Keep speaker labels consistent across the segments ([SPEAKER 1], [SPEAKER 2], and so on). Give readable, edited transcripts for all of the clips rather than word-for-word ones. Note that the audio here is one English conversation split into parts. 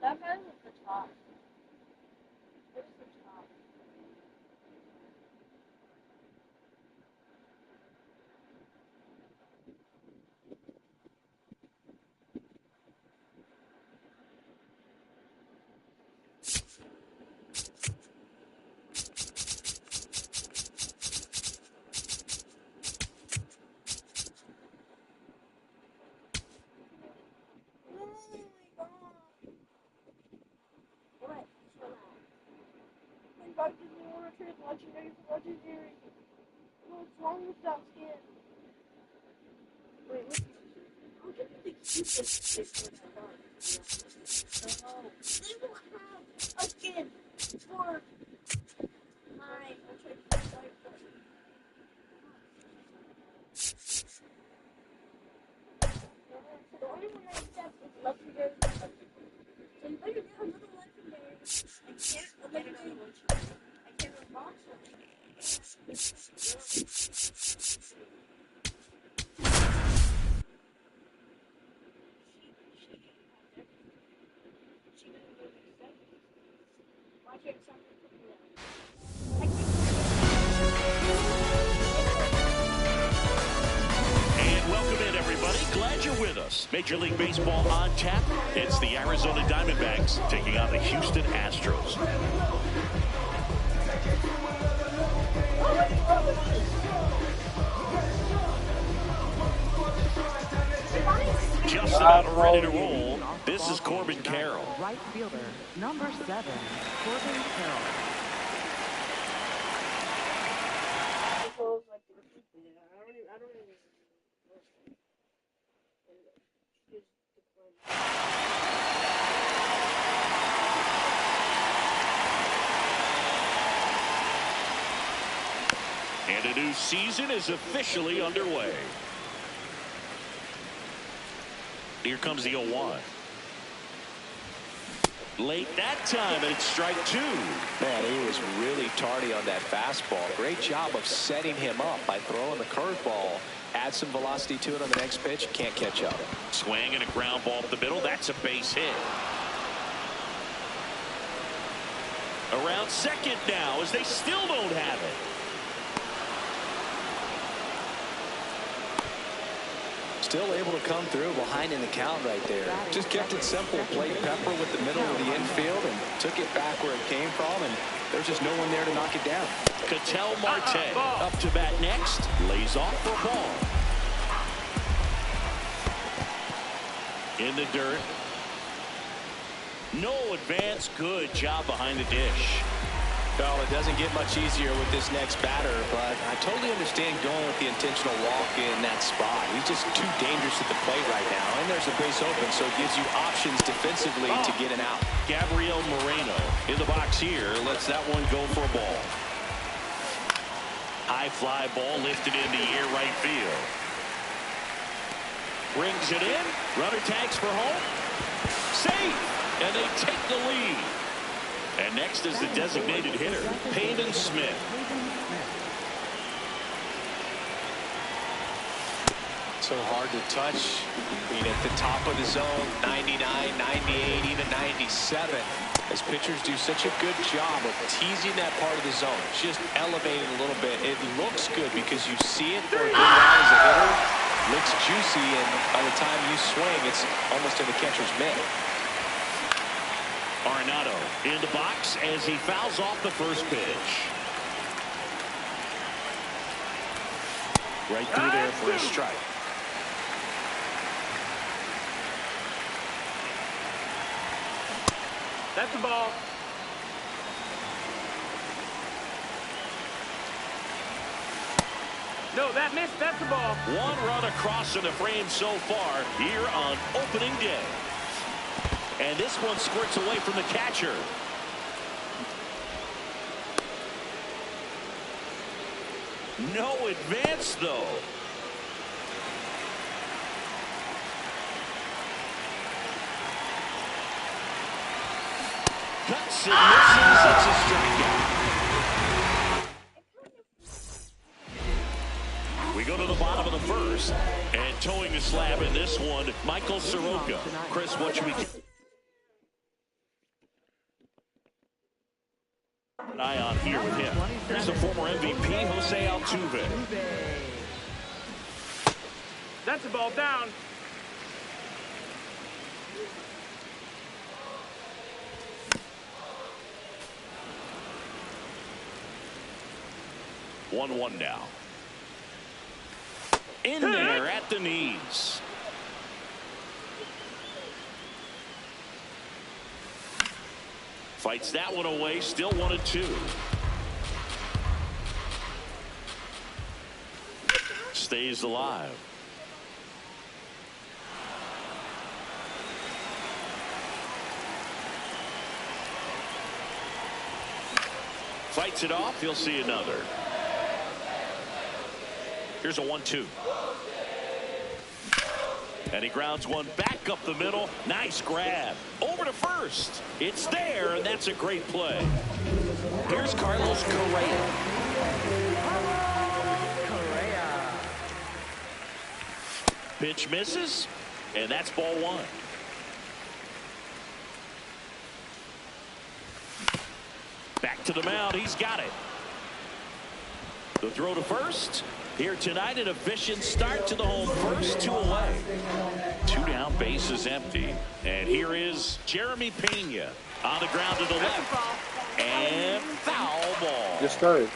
[SPEAKER 1] That man with the top. Where's the top? Back to the order trade legendary. What's wrong with that skin? Wait, what? How do you think you can take for that dog? No. They will have a skin for my. I'll check the site first. The only one I accept is legendary. So you better get another legendary. I can't legendary. I can't unbox it.
[SPEAKER 2] And welcome in, everybody. Glad you're with us. Major League Baseball on tap. It's the Arizona Diamondbacks taking on the Houston Astros. Just about ready to roll. This is Corbin Carroll.
[SPEAKER 3] Right fielder, number 7, Corbin Carroll.
[SPEAKER 2] And a new season is officially underway. Here comes the 0-1. Late that time, and it's strike 2.
[SPEAKER 4] Man, he was really tardy on that fastball. Great job of setting him up by throwing the curveball. Add some velocity to it on the next pitch. Can't catch up.
[SPEAKER 2] Swing and a ground ball up the middle. That's a base hit. Around second now as they still don't have it.
[SPEAKER 4] Still able to come through behind in the count right there. Just kept it simple. Played Pepper with the middle of the infield and took it back where it came from, and there's just no one there to knock it down.
[SPEAKER 2] Ketel Marte up to bat next. Lays off for a ball. In the dirt. No advance. Good job behind the dish.
[SPEAKER 4] Well, it doesn't get much easier with this next batter, but I totally understand going with the intentional walk in that spot. He's just too dangerous at the plate right now, and there's a base open, so it gives you options defensively to get an out.
[SPEAKER 2] Gabriel Moreno in the box here. Lets that one go for a ball. High fly ball lifted in the air right field. Brings it in. Runner tags for home. Safe, and they take the lead. And next is the designated hitter, Peyton Smith.
[SPEAKER 4] So hard to touch. Being at the top of the zone, 99, 98, even 97. As pitchers do such a good job of teasing that part of the zone, just elevating a little bit. It looks good because you see it for a good ride as a hitter. Looks juicy, and by the time you swing, it's almost in the catcher's mitt.
[SPEAKER 2] Arenado in the box as he fouls off the first pitch. Right through there for a strike.
[SPEAKER 5] That's the ball. No, that missed. That's the ball.
[SPEAKER 2] One run across in the frame so far here on opening day. And this one squirts away from the catcher. No advance, though. Cuts and misses. It's a strikeout. We go to the bottom of the first. And towing the slab in this one, Michael Soroka. Chris, what should we... former MVP Jose Altuve.
[SPEAKER 5] That's the ball down.
[SPEAKER 2] One now. In there at the knees. Fights that one away. Still 1-2. Stays alive. Fights it off. He'll see another. Here's a 1-2. And he grounds one back up the middle. Nice grab. Over to first. It's there, and that's a great play. Here's Carlos Correa. Pitch misses, and that's ball one. Back to the mound. He's got it. The throw to first. Here tonight, an efficient start to the home first. 2 away. 2 down, bases empty. And here is Jeremy Pena on the ground to the left. And foul ball.
[SPEAKER 6] Just started.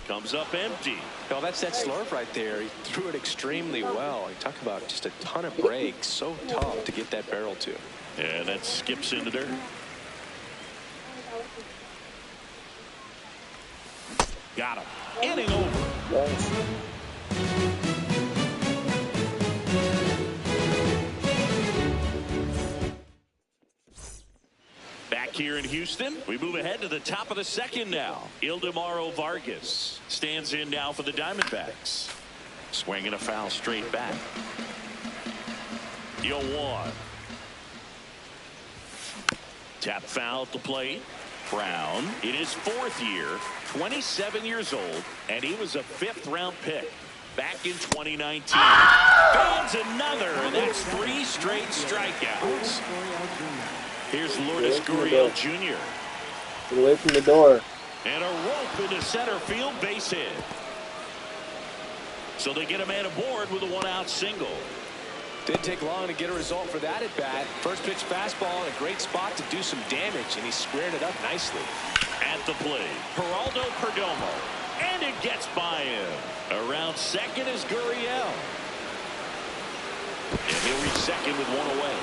[SPEAKER 2] Comes up empty.
[SPEAKER 4] Well, that's that slurve right there. He threw it extremely well. You talk about just a ton of breaks. So tough to get that barrel to.
[SPEAKER 2] And that skips into dirt. Got him. Inning over.
[SPEAKER 6] Nice.
[SPEAKER 2] Back here in Houston, we move ahead to the top of the second now. Ildemaro Vargas stands in now for the Diamondbacks. Swinging a foul straight back. 0-1. Tap foul at the plate. Brown in his 4th year, 27 years old, and he was a 5th-round pick back in 2019. Fans another, and that's 3 straight strikeouts. Here's Lourdes Gurriel Jr.
[SPEAKER 6] Get away from the door.
[SPEAKER 2] And a rope into center field, base hit. So they get a man aboard with a 1-out single.
[SPEAKER 4] Didn't take long to get a result for that at bat. First pitch fastball in a great spot to do some damage, and he squared it up nicely.
[SPEAKER 2] At the plate, Geraldo Perdomo, and it gets by him. Around second is Gurriel. And he'll reach second with 1 away.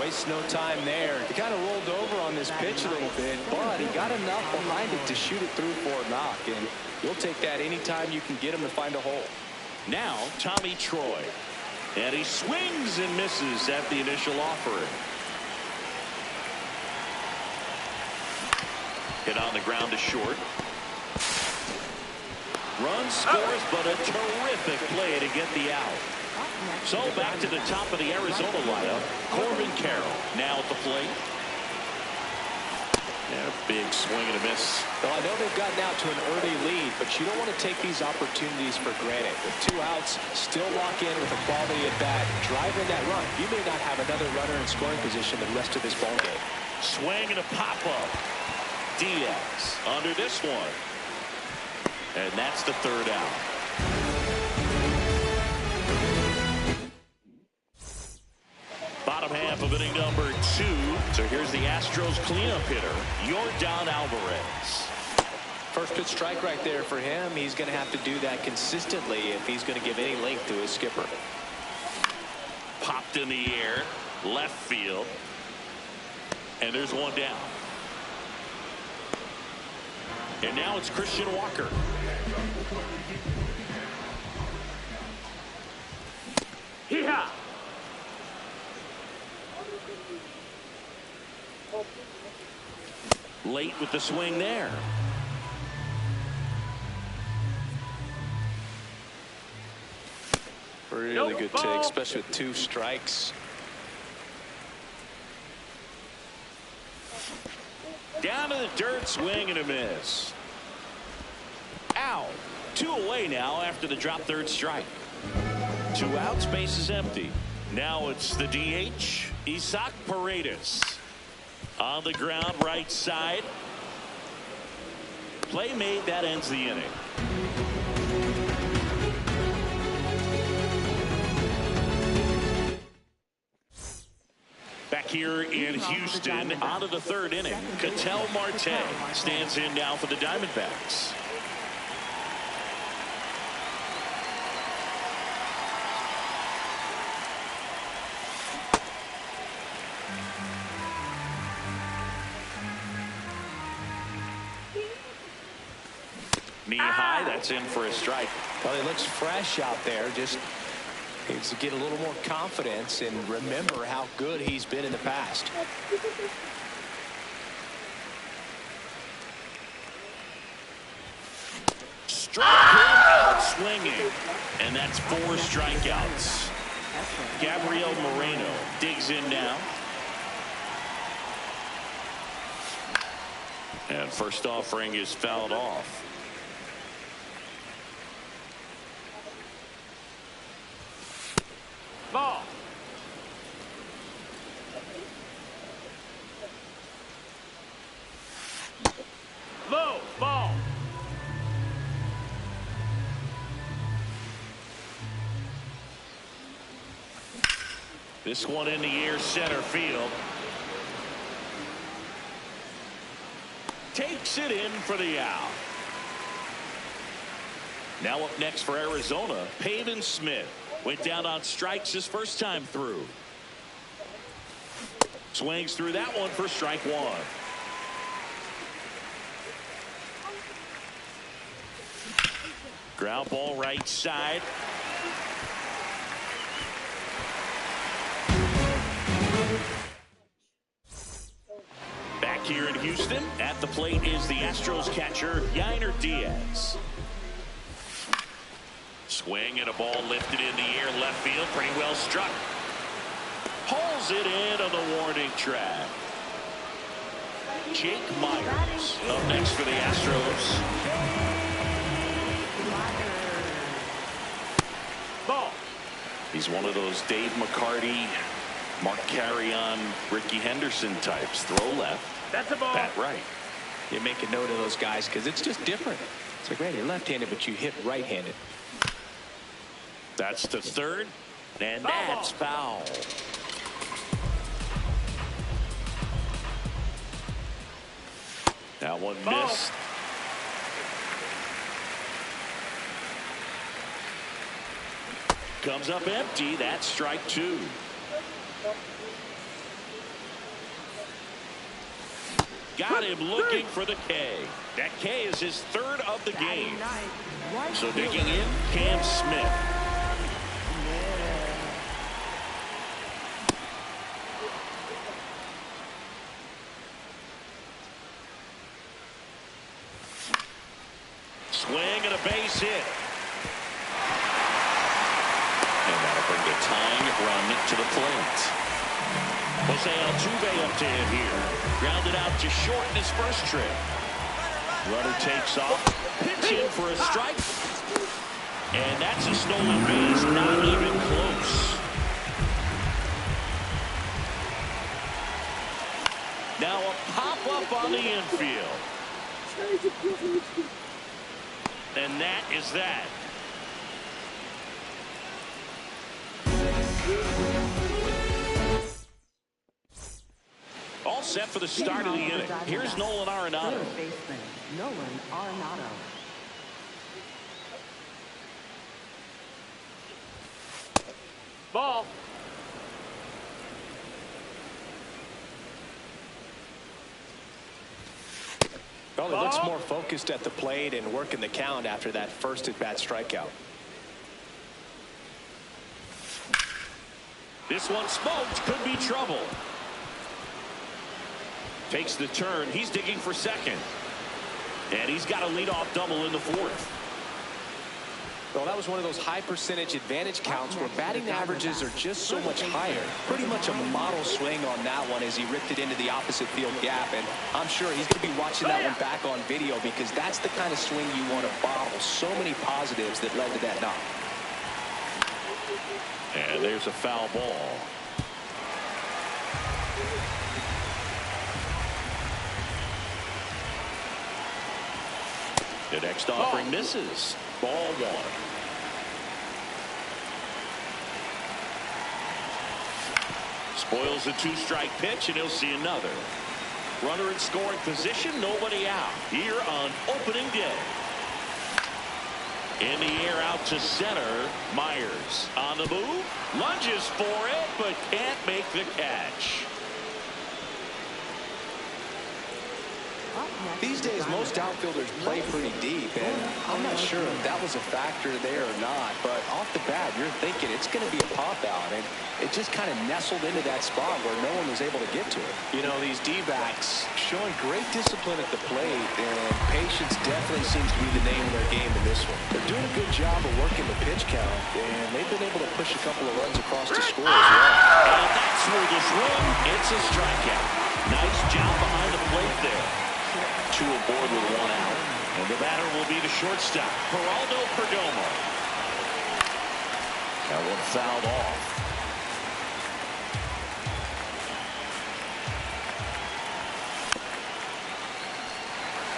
[SPEAKER 4] Wastes no time there. He kind of rolled over on this pitch a little bit, but he got enough behind it to shoot it through for a knock, and you'll take that anytime you can get him to find a hole.
[SPEAKER 2] Now, Tommy Troy. And he swings and misses at the initial offering. Hit on the ground to short. Run scores, but a terrific play to get the out. So back to the top of the Arizona lineup. Corbin Carroll now at the plate. And a big swing and a miss.
[SPEAKER 4] Well, I know they've gotten out to an early lead, but you don't want to take these opportunities for granted. With 2 outs, still lock in with a quality at bat, drive in that run. You may not have another runner in scoring position the rest of this ball game.
[SPEAKER 2] Swing and a pop-up. Diaz under this one. And that's the 3rd out. Bottom half of inning number 2. So here's the Astros cleanup hitter, Yordan Alvarez.
[SPEAKER 4] First pitch strike right there for him. He's going to have to do that consistently if he's going to give any length to his skipper.
[SPEAKER 2] Popped in the air, left field. And there's 1 down. And now it's Christian Walker.
[SPEAKER 5] Hee-haw!
[SPEAKER 2] Late with the swing there.
[SPEAKER 4] Really good take, especially with 2 strikes.
[SPEAKER 2] Down to the dirt, swing and a miss. Out. 2 away now after the drop 3rd strike. 2 outs, base is empty. Now it's the DH, Isaac Paredes. On the ground, right side. play made. That ends the inning. Back here in Houston, out of the third inning, Ketel Marte stands in now for the Diamondbacks. Knee high, that's in for a strike.
[SPEAKER 4] Well, he looks fresh out there. Just needs to get a little more confidence and remember how good he's been in the past.
[SPEAKER 2] Struck him out swinging, and that's 4 strikeouts. Gabriel Moreno digs in now. And first offering is fouled off.
[SPEAKER 5] Ball. Low. Ball.
[SPEAKER 2] This one in the air, center field. Takes it in for the out. Now up next for Arizona, Pavin Smith. Went down on strikes his first time through. Swings through that one for strike 1. Ground ball right side. Back here in Houston, at the plate is the Astros catcher, Yainer Diaz. Swing and a ball lifted in the air, left field, pretty well struck. Pulls it in on the warning track. Jake Myers up next for the Astros.
[SPEAKER 5] Ball.
[SPEAKER 2] He's one of those Dave McCarty, Mark Carrion, Ricky Henderson types. Throw left,
[SPEAKER 5] That's a ball.
[SPEAKER 2] bat right.
[SPEAKER 4] You make a note of those guys because it's just different. It's like, right, you're left-handed, but you hit right-handed.
[SPEAKER 2] That's to third, and that's foul. That one missed. Comes up empty. That's strike 2. Got him looking for the K. That K is his 3rd of the game. So digging in, Cam Smith. Swing and a base hit. And that'll bring the tying run to the plate. Jose Altuve up to him here. Grounded out to short in his first trip. Runner takes off. Pitch in for a strike. And that's a stolen base. Not even close. Now a pop-up on the infield. And that is that. All set for the start of the inning. Here's Nolan Arenado.
[SPEAKER 3] Third baseman, Nolan Arenado.
[SPEAKER 5] Ball.
[SPEAKER 4] Well, he looks more focused at the plate and working the count after that first at-bat strikeout.
[SPEAKER 2] This one smoked. Could be trouble. Takes the turn. He's digging for second. And he's got a leadoff double in the 4th.
[SPEAKER 4] Well, that was one of those high percentage advantage counts where batting averages are just so much higher. Pretty much a model swing on that one as he ripped it into the opposite field gap. And I'm sure he's going to be watching that one back on video because that's the kind of swing you want to bottle. So many positives that led to that knock.
[SPEAKER 2] And there's a foul ball. The next offering misses. Ball one. Spoils the two-strike pitch, and he'll see another. Runner in scoring position, nobody out here on opening day. In the air out to center. Myers on the move. Lunges for it, but can't make the catch.
[SPEAKER 4] These days, most outfielders play pretty deep, and I'm not sure if that was a factor there or not, but off the bat, you're thinking it's going to be a pop-out, and it just kind of nestled into that spot where no one was able to get to it. You know, these D-backs showing great discipline at the plate, and patience definitely seems to be the name of their game in this one. They're doing a good job of working the pitch count, and they've been able to push a couple of runs across to score as well.
[SPEAKER 2] And that's where this run, it's a strikeout. Nice job behind the plate there. Two aboard with one out. And the batter will be the shortstop, Geraldo Perdomo. That one fouled off.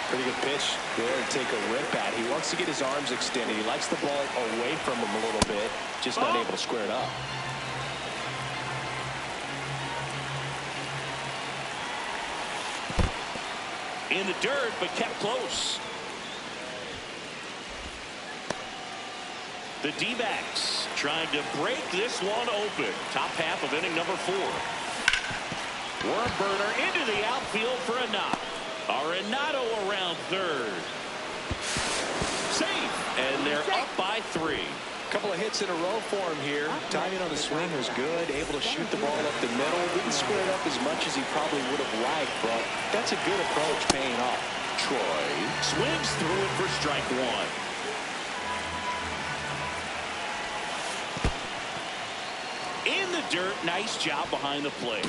[SPEAKER 4] Pretty good pitch there to take a rip at. He wants to get his arms extended. He likes the ball away from him a little bit, just not able to square it up.
[SPEAKER 2] In the dirt, but kept close. The D-backs trying to break this one open. Top half of inning number 4. Worm burner into the outfield for a knock. Arenado around third. Safe, and they're up by 3.
[SPEAKER 4] Couple of hits in a row for him here. Timing on the swing was good. Able to shoot the ball up the middle. Didn't square it up as much as he probably would have liked, but that's a good approach paying off.
[SPEAKER 2] Troy swings through it for strike 1. In the dirt, nice job behind the plate.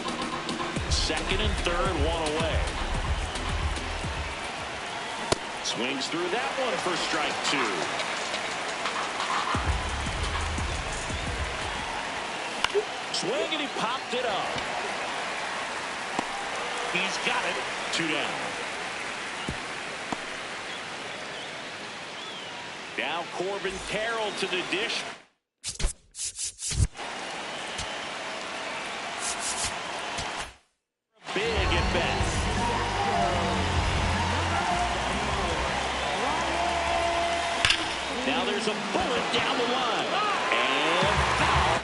[SPEAKER 2] Second and third, one away. Swings through that one for strike 2. Swing, and he popped it up. He's got it. 2 down. Now Corbin Carroll to the dish. Big at bat. Now there's a bullet down the line. And foul.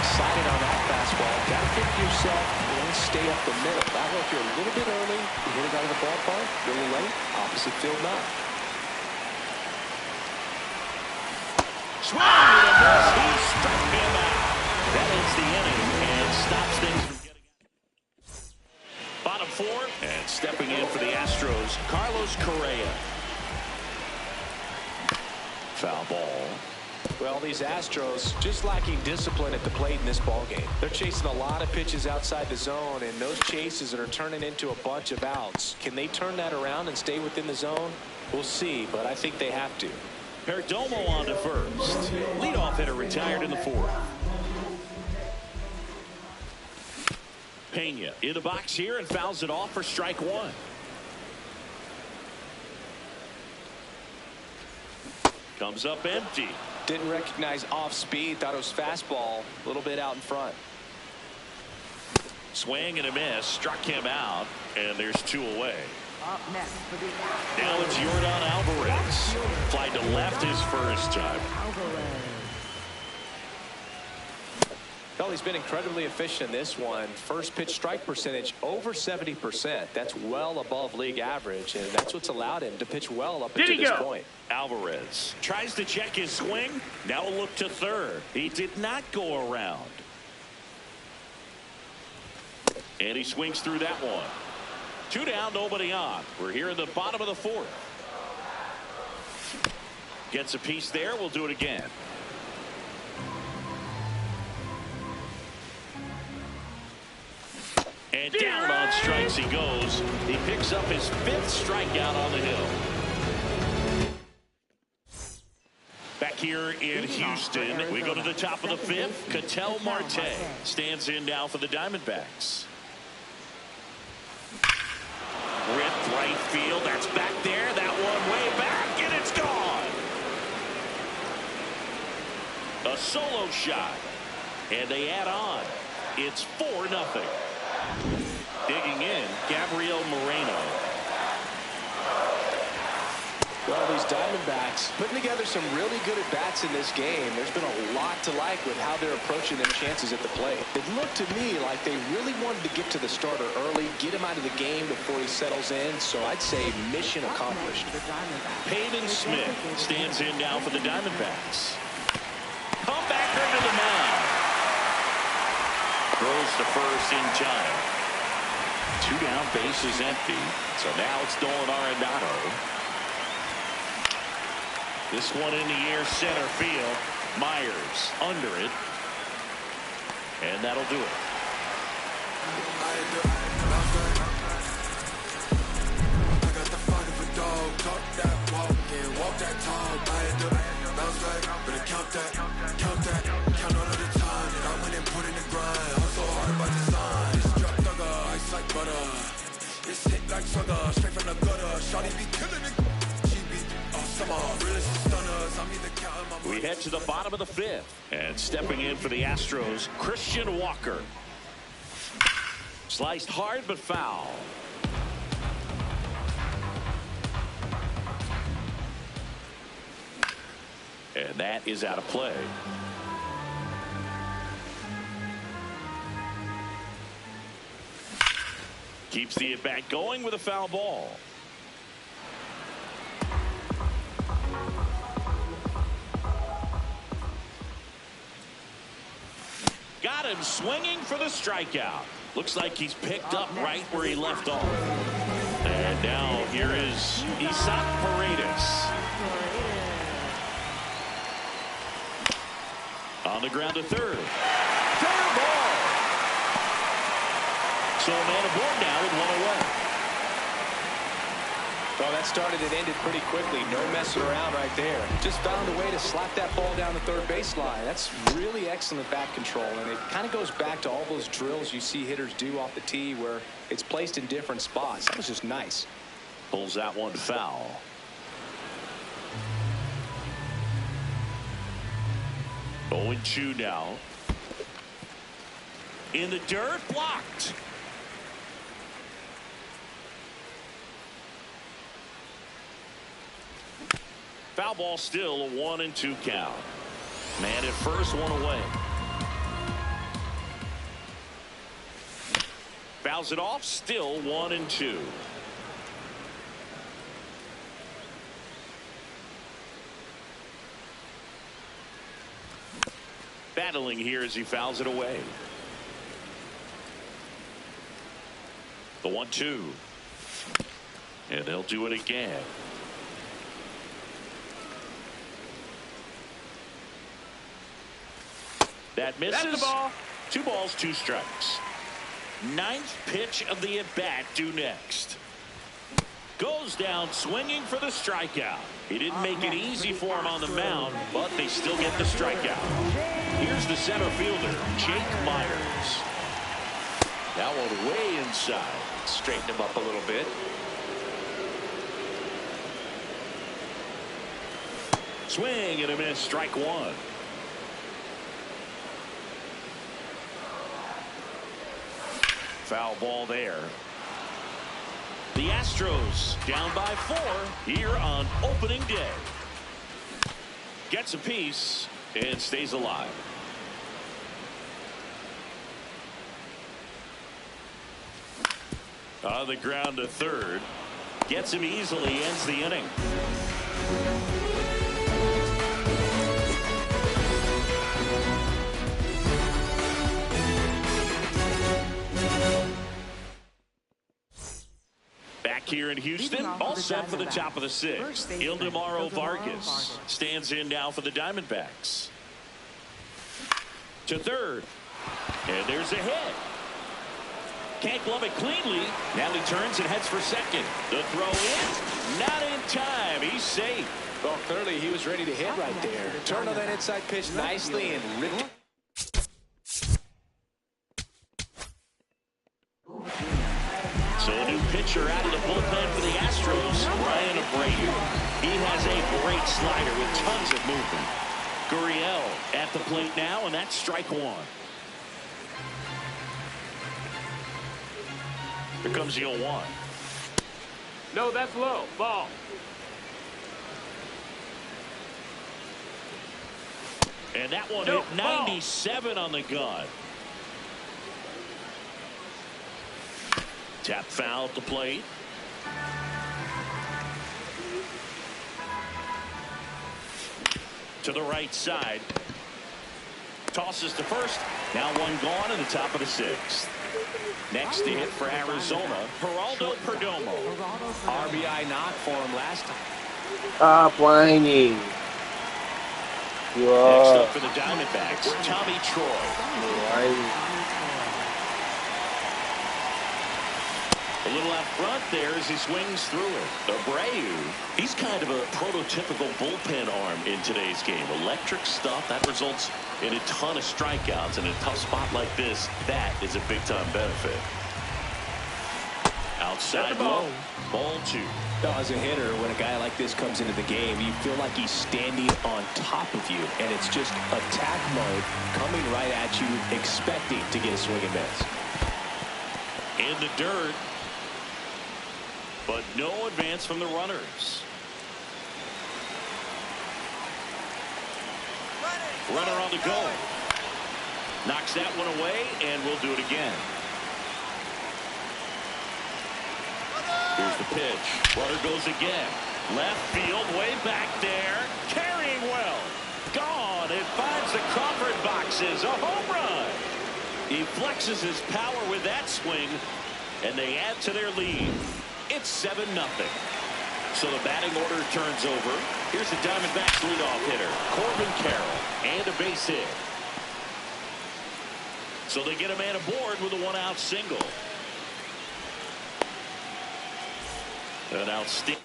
[SPEAKER 4] Excited on that fastball. Got to think to yourself, stay up the middle. That way, if you're a little bit early, you hit it out of the ballpark. A little late, opposite field not.
[SPEAKER 2] Swing and a miss. He struck him out. That ends the inning and stops things from getting out. Bottom 4, and stepping in for the Astros, Carlos Correa. Foul ball.
[SPEAKER 4] Well, these Astros just lacking discipline at the plate in this ballgame. They're chasing a lot of pitches outside the zone, and those chases are turning into a bunch of outs. Can they turn that around and stay within the zone? We'll see, but I think they have to.
[SPEAKER 2] Perdomo on to first. Leadoff hitter retired in the 4th. Pena in the box here and fouls it off for strike 1. Comes up empty.
[SPEAKER 4] Didn't recognize off speed. Thought it was fastball. A little bit out in front.
[SPEAKER 2] Swing and a miss. Struck him out. And there's 2 away.
[SPEAKER 3] Up next for the
[SPEAKER 2] Now it's Yordan Alvarez. Fly to left his first time.
[SPEAKER 3] Alvarez.
[SPEAKER 4] Well, he's been incredibly efficient in this one. First pitch strike percentage over 70%. That's well above league average, and that's what's allowed him to pitch well up until this point.
[SPEAKER 2] Alvarez tries to check his swing. Now a look to third. He did not go around. And he swings through that one. 2 down, nobody on. We're here in the bottom of the 4th. Gets a piece there. We'll do it again. And down on strikes he goes. He picks up his 5th strikeout on the hill. Back here in Houston, we go to the top of the 5th. Ketel Marte stands in now for the Diamondbacks. right field. That's back there. That one way back, and it's gone. A solo shot, and they add on. It's 4-0. Digging in, Gabriel Moreno.
[SPEAKER 4] Well, these Diamondbacks putting together some really good at-bats in this game. There's been a lot to like with how they're approaching their chances at the plate. It looked to me like they really wanted to get to the starter early, get him out of the game before he settles in. So I'd say mission accomplished.
[SPEAKER 2] Peyton Smith stands in now for the Diamondbacks. Comebacker to the mound. Throws to first in time. 2 down, bases empty. So now it's Nolan Arenado. This one in the air, center field. Myers under it. And that'll do it.
[SPEAKER 7] I got the fight of a dog. Talk that walk and walk that talk. I had to bounce back, but count that, count all of the time that I went and put in the grind. Hustle hard by design. This drop thugger, ice like butter. This hit like sugar, straight from the gutter. Shawty be killing it.
[SPEAKER 2] We head to the bottom of the 5th, and stepping in for the Astros, Christian Walker. Sliced hard but foul. And that is out of play. Keeps the at-bat going with a foul ball. Got him swinging for the strikeout. Looks like he's picked up right where he left off. And now here is Isaac Paredes. On the ground to third. Fair ball. So a man aboard now with 1 away.
[SPEAKER 4] Well, that started and ended pretty quickly. No messing around right there. Just found a way to slap that ball down the third baseline. That's really excellent bat control, and it kind of goes back to all those drills you see hitters do off the tee where it's placed in different spots. That was just nice.
[SPEAKER 2] Pulls that one foul. Oh, and 2 now. In the dirt, blocked. Foul ball, still a 1-2 count. Man at first, 1 away. Fouls it off, still 1-2. Battling here as he fouls it away. The 1-2. And they'll do it again. That misses.
[SPEAKER 5] That's the ball.
[SPEAKER 2] 2 balls, 2 strikes. 9th pitch of the at-bat due next. Goes down swinging for the strikeout. He didn't make it easy for him on the mound, but they still get the strikeout. Here's the center fielder, Jake Myers. That one way inside.
[SPEAKER 4] Straighten him up a little bit.
[SPEAKER 2] Swing and a miss, strike 1. Foul ball there. The Astros down by 4 here on opening day. Gets a piece and stays alive. On the ground to third. Gets him easily, ends the inning. Back here in Houston, all set for the top of the 6th. Ildemaro Vargas stands in now for the Diamondbacks. To third. And there's a hit. Can't glove it cleanly. Now he turns and heads for second. The throw in. Not in time. He's safe.
[SPEAKER 4] Well, clearly he was ready to hit right there. Turned on that inside pitch nicely and ripped.
[SPEAKER 2] So a new pitcher pitcher out of the bullpen for the Astros, Ryan Abreu. He has a great slider with tons of movement. Gurriel at the plate now, and that's strike one. Here comes the 0-1.
[SPEAKER 5] No, that's low. Ball.
[SPEAKER 2] And that one
[SPEAKER 5] No,
[SPEAKER 2] hit 97 on the gun. Tap foul at the plate. To the right side. Tosses to first. Now one gone in the top of the sixth. Next to hit for Arizona, Geraldo Perdomo.
[SPEAKER 4] RBI knock for him last time.
[SPEAKER 6] Stop whining.
[SPEAKER 2] Next up for the Diamondbacks, Tommy Troy. A little out front there as he swings through it. Abreu, he's kind of a prototypical bullpen arm in today's game. Electric stuff that results in a ton of strikeouts. In a tough spot like this, that is a big-time benefit. Outside low, ball two.
[SPEAKER 4] As a hitter, when a guy like this comes into the game, you feel like he's standing on top of you, and it's just attack mode coming right at you, expecting to get a swing and miss.
[SPEAKER 2] In the dirt, but no advance from the runners. Runner on the go. Knocks that one away, and we'll do it again. Here's the pitch. Runner goes again. Left field, way back there. Carrying well. Gone. It finds the Crawford boxes. A home run. He flexes his power with that swing, and they add to their lead. It's 7-0. So the batting order turns over. Here's the Diamondbacks leadoff hitter, Corbin Carroll, and a base hit. So they get a man aboard with a one-out single. An outstanding.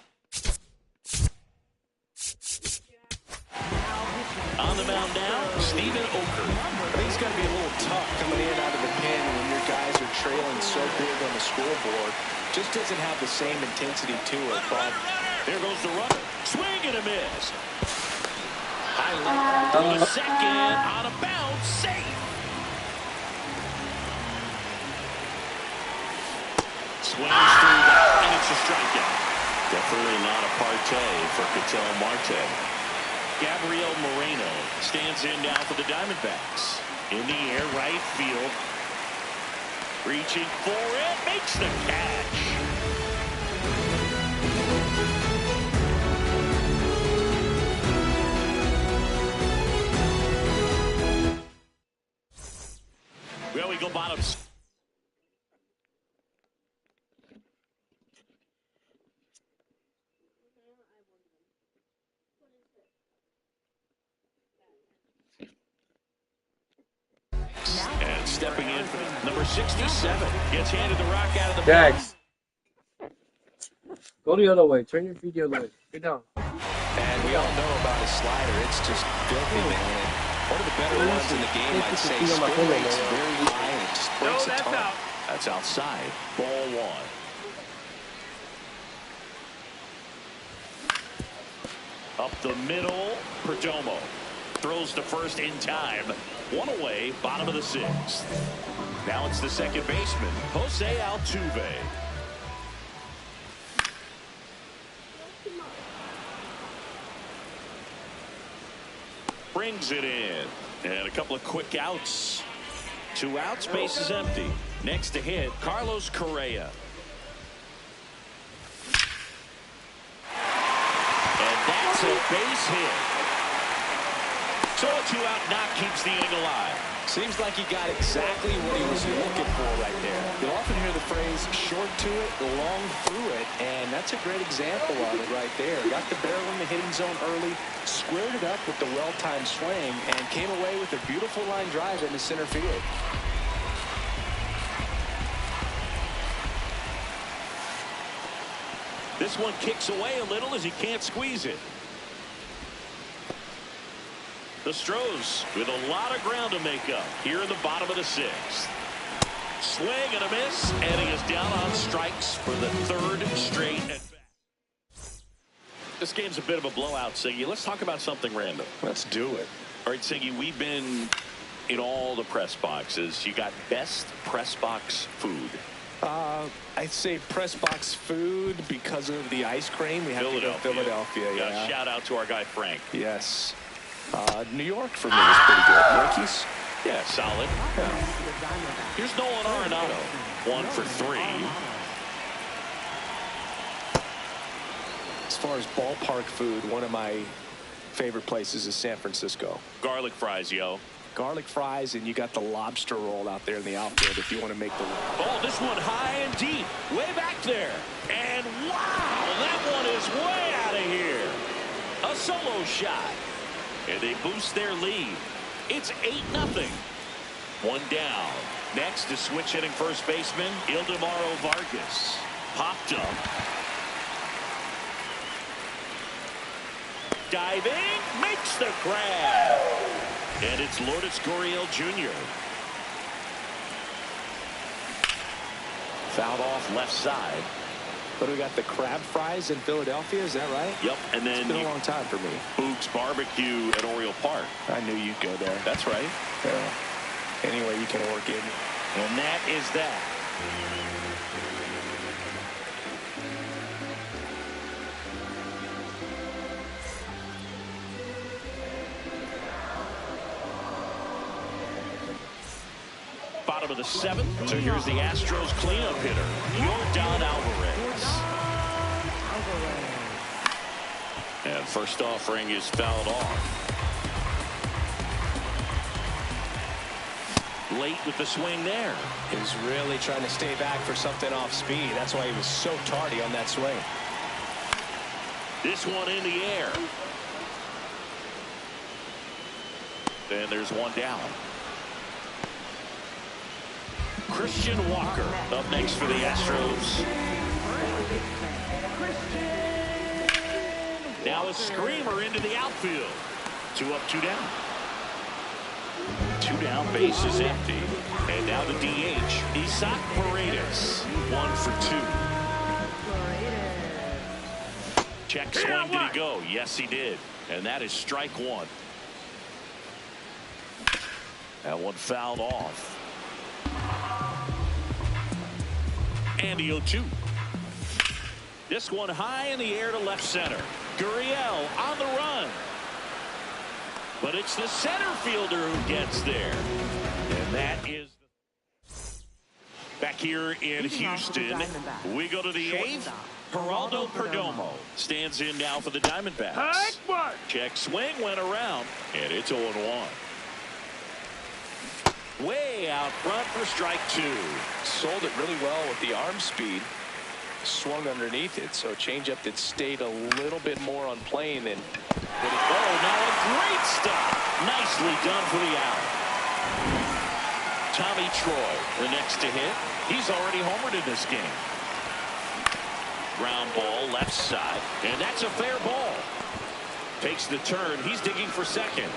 [SPEAKER 2] On the mound now, Steven Oker.
[SPEAKER 4] I think it's got to be a little tough coming in out of the pen when your guys are trailing so big on the scoreboard. Just doesn't have the same intensity to it, but
[SPEAKER 2] there goes the runner. Swing and a miss. High through the second, out of bounds, safe. Swings through that, and it's a strikeout. Definitely not a partay for Ketel Marte. Gabriel Moreno stands in now for the Diamondbacks. In the air, right field. Reaching for it, makes the catch. Well, we go bottoms. And stepping in for number 67. Gets handed the rock out of the
[SPEAKER 6] Jax. Go the other way. Turn your feet the other way. Get down.
[SPEAKER 4] and we all know about his slider. It's just filthy, man. And one of the better ones in the game, I'd say. Spin rate's very high, and it just breaks a ton.
[SPEAKER 5] Out.
[SPEAKER 2] That's outside. Ball one. Up the middle, Perdomo throws to first in time. One away, bottom of the sixth. Now it's the second baseman, Jose Altuve. Brings it in. And a couple of quick outs. 2 outs, base is empty. Next to hit, Carlos Correa. And that's a base hit. So a 2-out knock keeps the inning alive.
[SPEAKER 4] Seems like he got exactly what he was looking for right there. You'll often hear the phrase short to it, long through it, and that's a great example of it right there. Got the barrel in the hitting zone early, squared it up with the well-timed swing, and came away with a beautiful line drive into center field.
[SPEAKER 2] This one kicks away a little as he can't squeeze it. The Stros with a lot of ground to make up here in the bottom of the sixth. Swing and a miss, and he is down on strikes for the third straight at bat. This game's a bit of a blowout, Siggy. Let's talk about something random.
[SPEAKER 4] Let's do it.
[SPEAKER 2] All right, Siggy, we've been in all the press boxes. You got best press box food.
[SPEAKER 4] I'd say press box food because of the ice cream. We have to go Philadelphia. Yeah.
[SPEAKER 2] Shout out to our guy Frank.
[SPEAKER 4] Yes. New York for me was pretty good. Yankees?
[SPEAKER 2] Yeah, solid.
[SPEAKER 4] Yeah.
[SPEAKER 2] Here's Nolan Arenado. 1 for 3.
[SPEAKER 4] As far as ballpark food, one of my favorite places is San Francisco.
[SPEAKER 2] Garlic fries, yo.
[SPEAKER 4] Garlic fries, and you got the lobster roll out there in the outfield if you want to make the...
[SPEAKER 2] Oh, this one high and deep. Way back there. And wow, that one is way out of here. A solo shot. And they boost their lead. It's 8-0. One down. Next is switch hitting first baseman Ildemaro Vargas. Popped up. Diving, makes the grab. And it's Lourdes Gurriel Jr. Fouled off left side.
[SPEAKER 4] But we got the crab fries in Philadelphia, is that right?
[SPEAKER 2] Yep, and then
[SPEAKER 4] it's been a long time for me.
[SPEAKER 2] Boog's Barbecue at Oriole Park.
[SPEAKER 4] I knew you'd go there.
[SPEAKER 2] That's right.
[SPEAKER 4] Yeah. Anyway, you can work in.
[SPEAKER 2] And that is that. Bottom of the 7th. So here's the Astros cleanup hitter, Yordan Alvarez. And first offering is fouled off. Late with the swing there.
[SPEAKER 4] He was really trying to stay back for something off speed. That's why he was so tardy on that swing.
[SPEAKER 2] This one in the air. And there's one down. Christian Walker up next for the Astros. Now a screamer into the outfield. 2 up, 2 down. 2 down, base is empty. And now the DH, Isaac Paredes. 1 for 2. Check swing, did he go? Yes, he did. And that is strike 1. That one fouled off. And the 0-2. This one high in the air to left center. Gurriel on the run. But it's the center fielder who gets there. And that is back here in Houston. We go to the 8th. Geraldo Perdomo stands in now for the Diamondbacks. Check swing went around. And it's 0-1. Way out front for strike 2.
[SPEAKER 4] Sold it really well with the arm speed. Swung underneath it, so changeup that stayed a little bit more on plane than.
[SPEAKER 2] Oh, now a great stop. Nicely done for the out. Tommy Troy, the next to hit. He's already homered in this game. Ground ball left side, and that's a fair ball. Takes the turn. He's digging for second.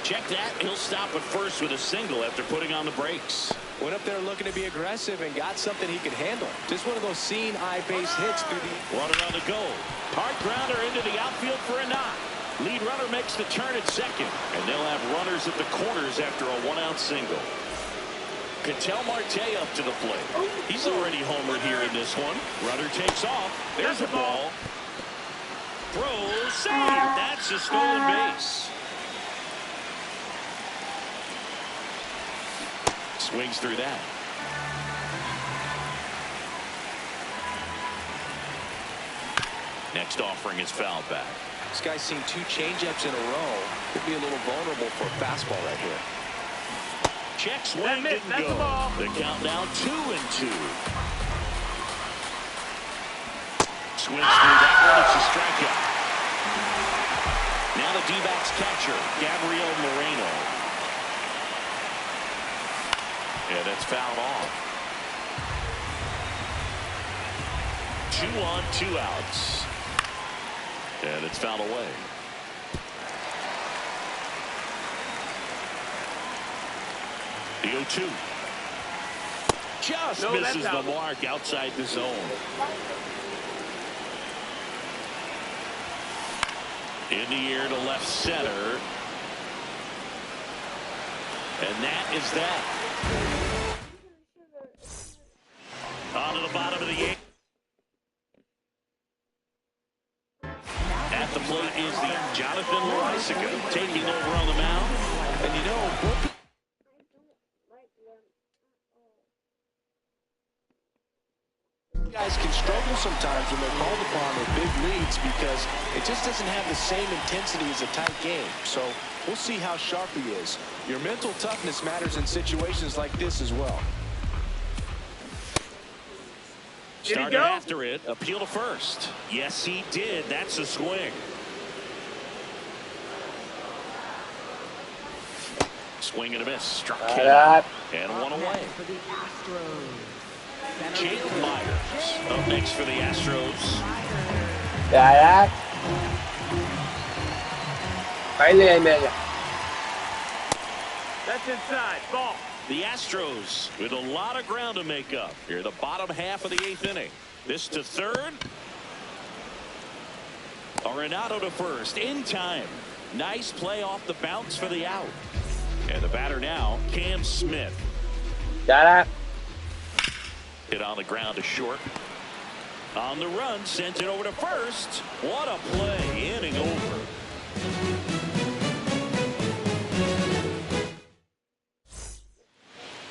[SPEAKER 2] Check that. He'll stop at first with a single after putting on the brakes.
[SPEAKER 4] Went up there looking to be aggressive and got something he could handle. Just one of those seeing eye base hits through the.
[SPEAKER 2] Runner on the go. Hard grounder into the outfield for a knock. Lead runner makes the turn at second. And they'll have runners at the corners after a 1-out single. Ketel Marte up to the plate. He's already homered here in this one. Runner takes off. There's a ball. Throws. Save. That's a stolen base. Swings through that. Next offering is fouled back.
[SPEAKER 4] This guy's seen 2 changeups in a row. Could be a little vulnerable for a fastball right here.
[SPEAKER 2] Check swing didn't go. The count now 2-2. Swings through that one. It's a strikeout. Now the D-backs catcher, Gabriel Moreno. And it's fouled off. 2 on, 2 outs. And it's fouled away. The 0-2. Just
[SPEAKER 5] No,
[SPEAKER 2] misses
[SPEAKER 5] that's
[SPEAKER 2] the
[SPEAKER 5] out.
[SPEAKER 2] mark outside the zone. In the air to left center. And that is that. On to the bottom of the eighth. At the plate is the Jonathan Loisica taking over on the mound. And you know,
[SPEAKER 4] guys can struggle sometimes when they're called upon with big leads because it just doesn't have the same intensity as a tight game. So we'll see how sharp he is. Your mental toughness matters in situations like this as well.
[SPEAKER 5] Did he
[SPEAKER 2] started
[SPEAKER 5] go?
[SPEAKER 2] after it. Appeal to first. Yes, he did. That's a swing. Swing and a miss. Struck him out. And one away.
[SPEAKER 3] For the Astros.
[SPEAKER 2] Jake Myers up next for the Astros.
[SPEAKER 5] That's inside. Ball.
[SPEAKER 2] The Astros with a lot of ground to make up here in the bottom half of the eighth inning. This to third. Arenado to first in time. Nice play off the bounce for the out. And the batter now, Cam Smith. Hit on the ground to short. On the run, sent it over to first. What a play. Inning over.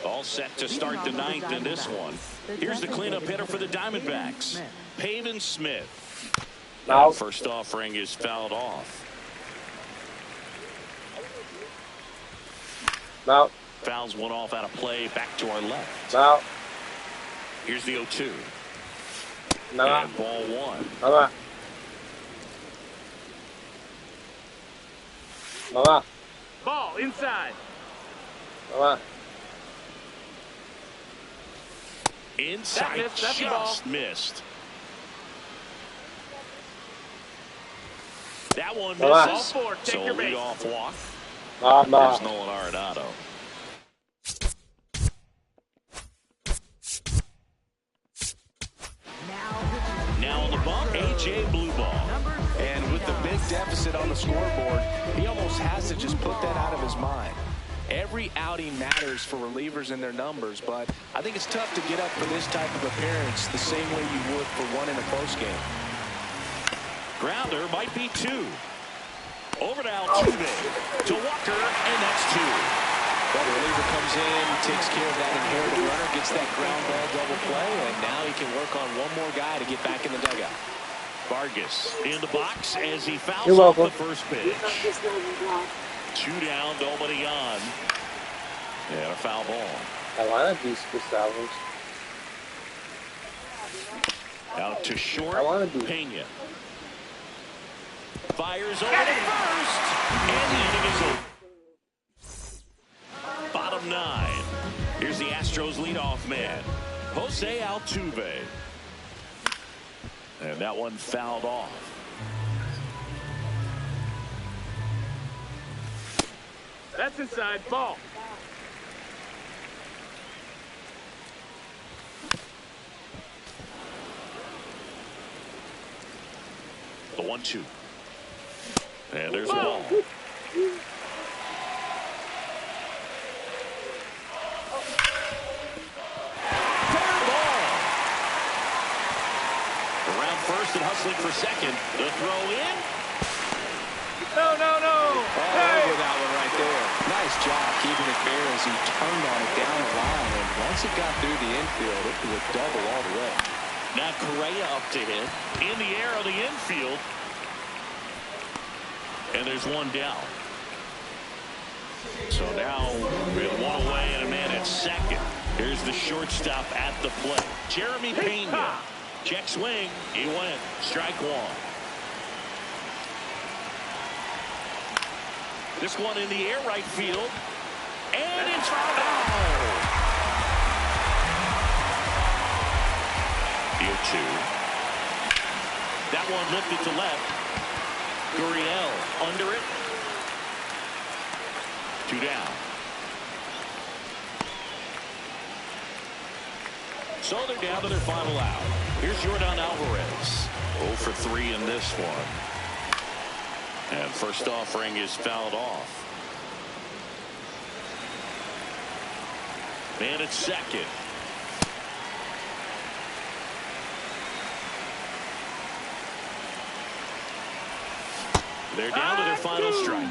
[SPEAKER 2] All set to start the ninth in this one. Here's the cleanup hitter for the Diamondbacks, Pavin Smith. And first offering is fouled off. Fouls one off out of play back to our left. Here's the 0-2. And ball one.
[SPEAKER 5] Ball inside.
[SPEAKER 2] Inside,
[SPEAKER 5] That's the ball.
[SPEAKER 2] just missed. That one
[SPEAKER 5] Ball
[SPEAKER 2] misses.
[SPEAKER 5] four. Take
[SPEAKER 2] So
[SPEAKER 5] your
[SPEAKER 2] a
[SPEAKER 5] base.
[SPEAKER 2] leadoff walk. There's Nolan Arenado. Now on the bump, AJ Blue Ball.
[SPEAKER 4] And with the big deficit on the scoreboard, he almost has to just put that out of his mind. Every outing matters for relievers in their numbers, but I think it's tough to get up for this type of appearance the same way you would for one in a close game.
[SPEAKER 2] Grounder might be two. Over to Altuve. To Walker, and that's two.
[SPEAKER 4] Well, the reliever comes in, takes care of that inherited runner, gets that ground ball double play, and now he can work on one more guy to get back in the dugout.
[SPEAKER 2] Vargas in the box as he fouls off the first pitch. Two down, nobody on. And a foul ball. Out to short, Pena. Fires over to first, and the inning is over. Bottom nine. Here's the Astros leadoff man, Jose Altuve. And that one fouled off.
[SPEAKER 5] That's inside. Ball.
[SPEAKER 2] The 1-2. And there's the ball. Around first and hustling for second. The throw in.
[SPEAKER 5] No. Hey.
[SPEAKER 4] Over that one right there. Nice job keeping it fair as he turned on it down the line. And once it got through the infield, it was a double all the way.
[SPEAKER 2] Now Correa up to hit. In the air on the infield. And there's one down. So now with one away and a man at second. Here's the shortstop at the plate, Jeremy Pena. Check swing. He went. Strike one. This one in the air right field. And it's foul. Field two. That one lifted to left. Gurriel under it. Two down. So they're down to their final out. Here's Jordan Alvarez. 0 for 3 in this one. And first offering is fouled off. Man at second. They're down to their final strike.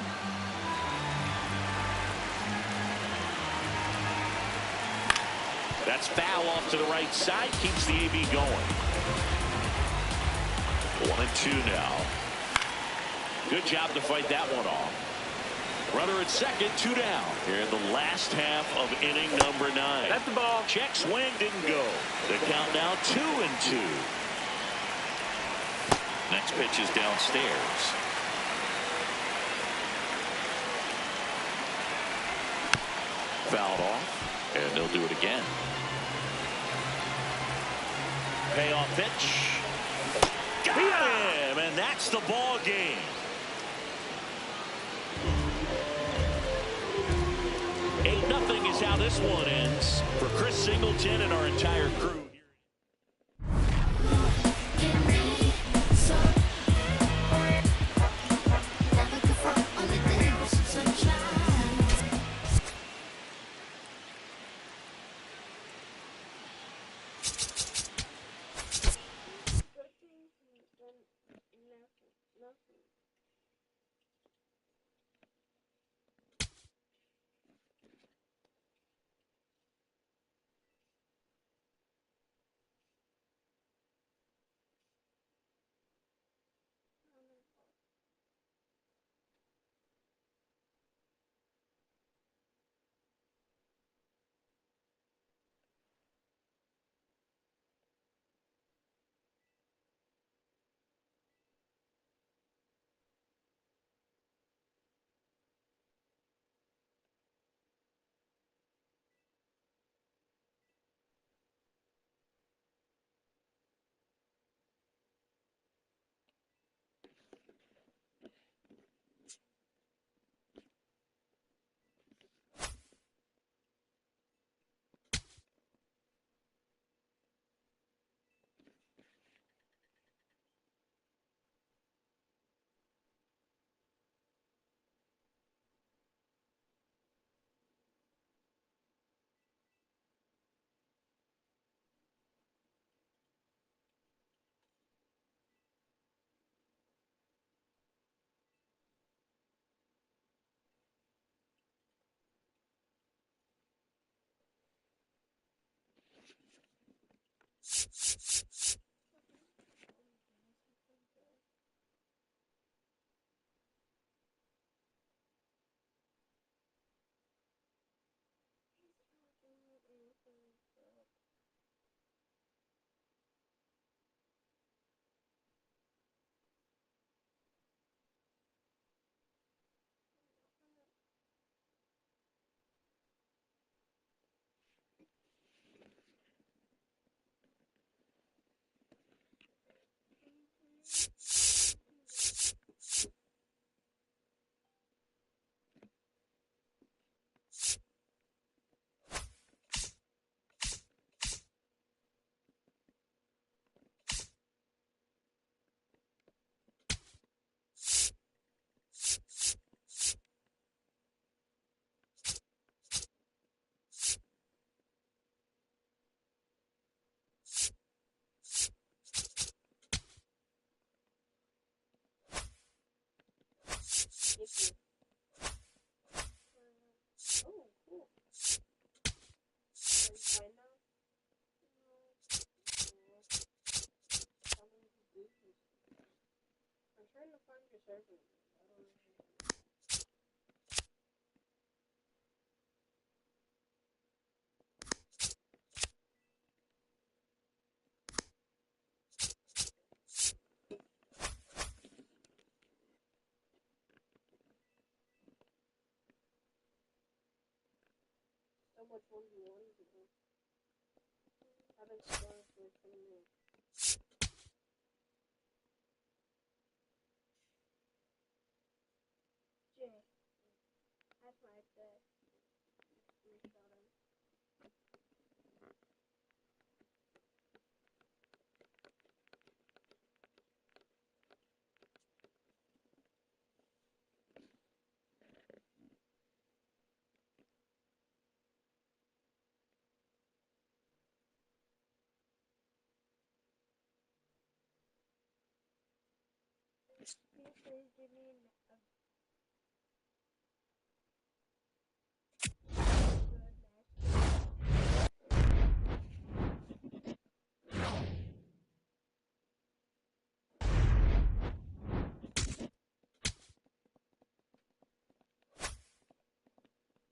[SPEAKER 2] That's foul off to the right side. Keeps the AB going. 1-2 now. Good job to fight that one off. Runner at second, 2 down. Here in the last half of inning number 9.
[SPEAKER 5] That's the ball.
[SPEAKER 2] Check swing didn't go. The count now 2-2. Next pitch is downstairs. Fouled off, and they'll do it again. Payoff pitch. Got him, and that's the ball game. Nothing is how this one ends for Chris Singleton and our entire crew.
[SPEAKER 1] Much 1v1 because I haven't scored for 20 minutes. Jay, that's my dad. Please give me a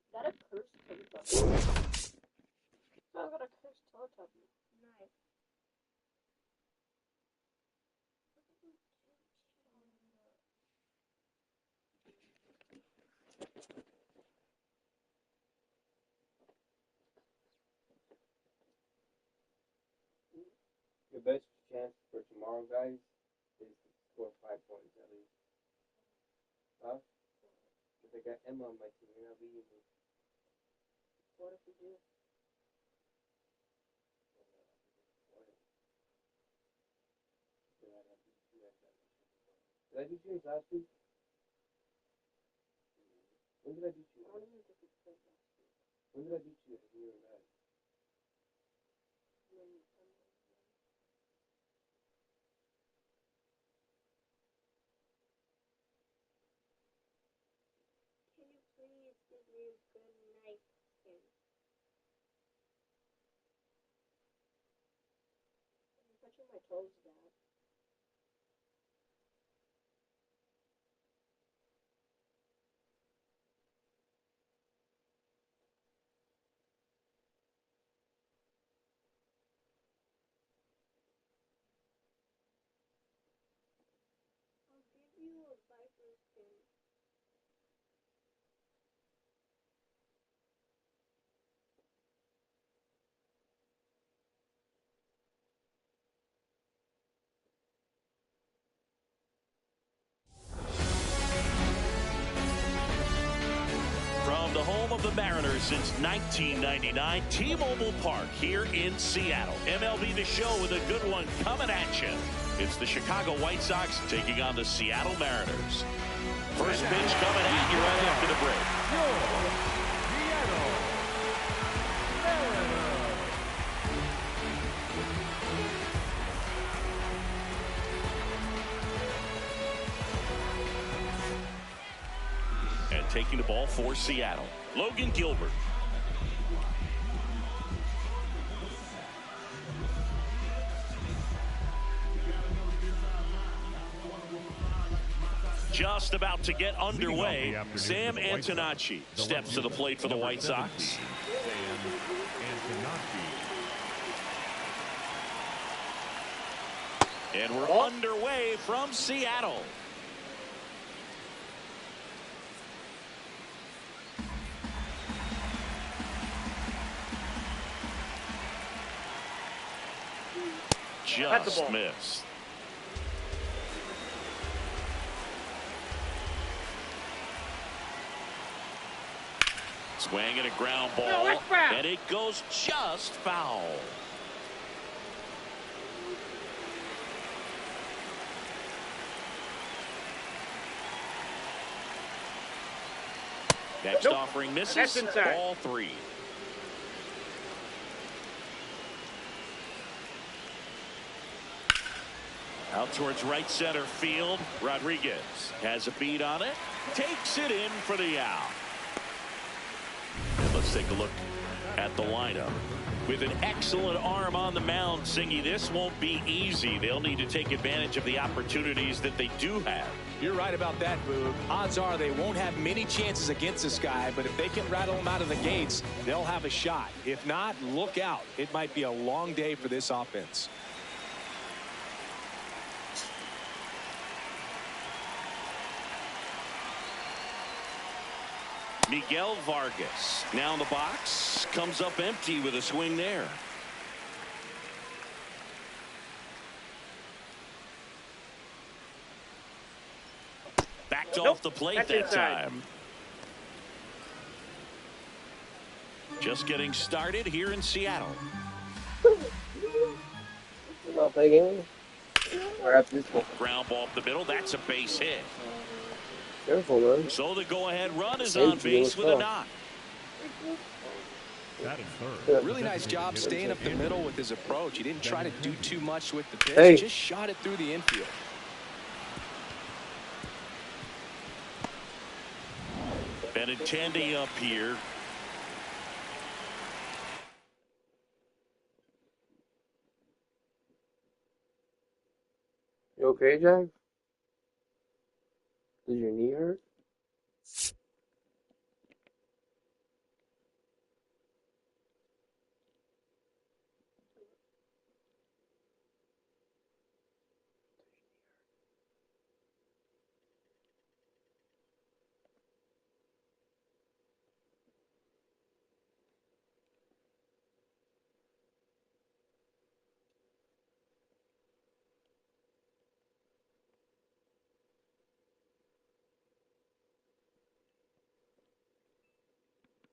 [SPEAKER 1] Is that a cursed Teletubby? I got a cursed Teletubby. Nice.
[SPEAKER 6] Your best chance for tomorrow, guys, is to score 5 points at least. Huh? Because I got Emma on my team. You're not beating me.
[SPEAKER 1] What if we do?
[SPEAKER 6] Did I beat you last week? When did I beat you?
[SPEAKER 1] I don't even think we played last week.
[SPEAKER 6] When did I beat you? You were mad.
[SPEAKER 1] Can you please give me a good night skin? I'm touching my toes, Dad. I'll give you a Viper skin.
[SPEAKER 2] From the home of the Mariners since 1999, T-Mobile Park here in Seattle. MLB The Show with a good one coming at you. It's the Chicago White Sox taking on the Seattle Mariners. First pitch coming at you right after the break. And taking the ball for Seattle, Logan Gilbert. Just about to get underway, Sam Antonacci steps to the plate for the White Sox. And we're underway from Seattle. Just missed. Swing and a ground ball, and it goes just foul. Next offering misses. Ball 3. Out towards right center field. Rodriguez has a beat on it. Takes it in for the out. And let's take a look at the lineup. With an excellent arm on the mound, Singy, this won't be easy. They'll need to take advantage of the opportunities that they do have.
[SPEAKER 4] You're right about that, Boog. Odds are they won't have many chances against this guy, but if they can rattle him out of the gates, they'll have a shot. If not, look out. It might be a long day for this offense.
[SPEAKER 2] Miguel Vargas now in the box, comes up empty with a swing there. Backed off the plate that time. Just getting started here in Seattle.
[SPEAKER 6] Not play game. Or after this one.
[SPEAKER 2] Ground ball up the middle. That's a base hit.
[SPEAKER 6] Careful, man.
[SPEAKER 2] So the go-ahead run is on base with a knock.
[SPEAKER 4] Really nice job staying up the middle with his approach. He didn't try to do too much with the pitch. Just shot it through the infield.
[SPEAKER 2] Benintendi up here.
[SPEAKER 6] You okay, Jack? Did your knee hurt?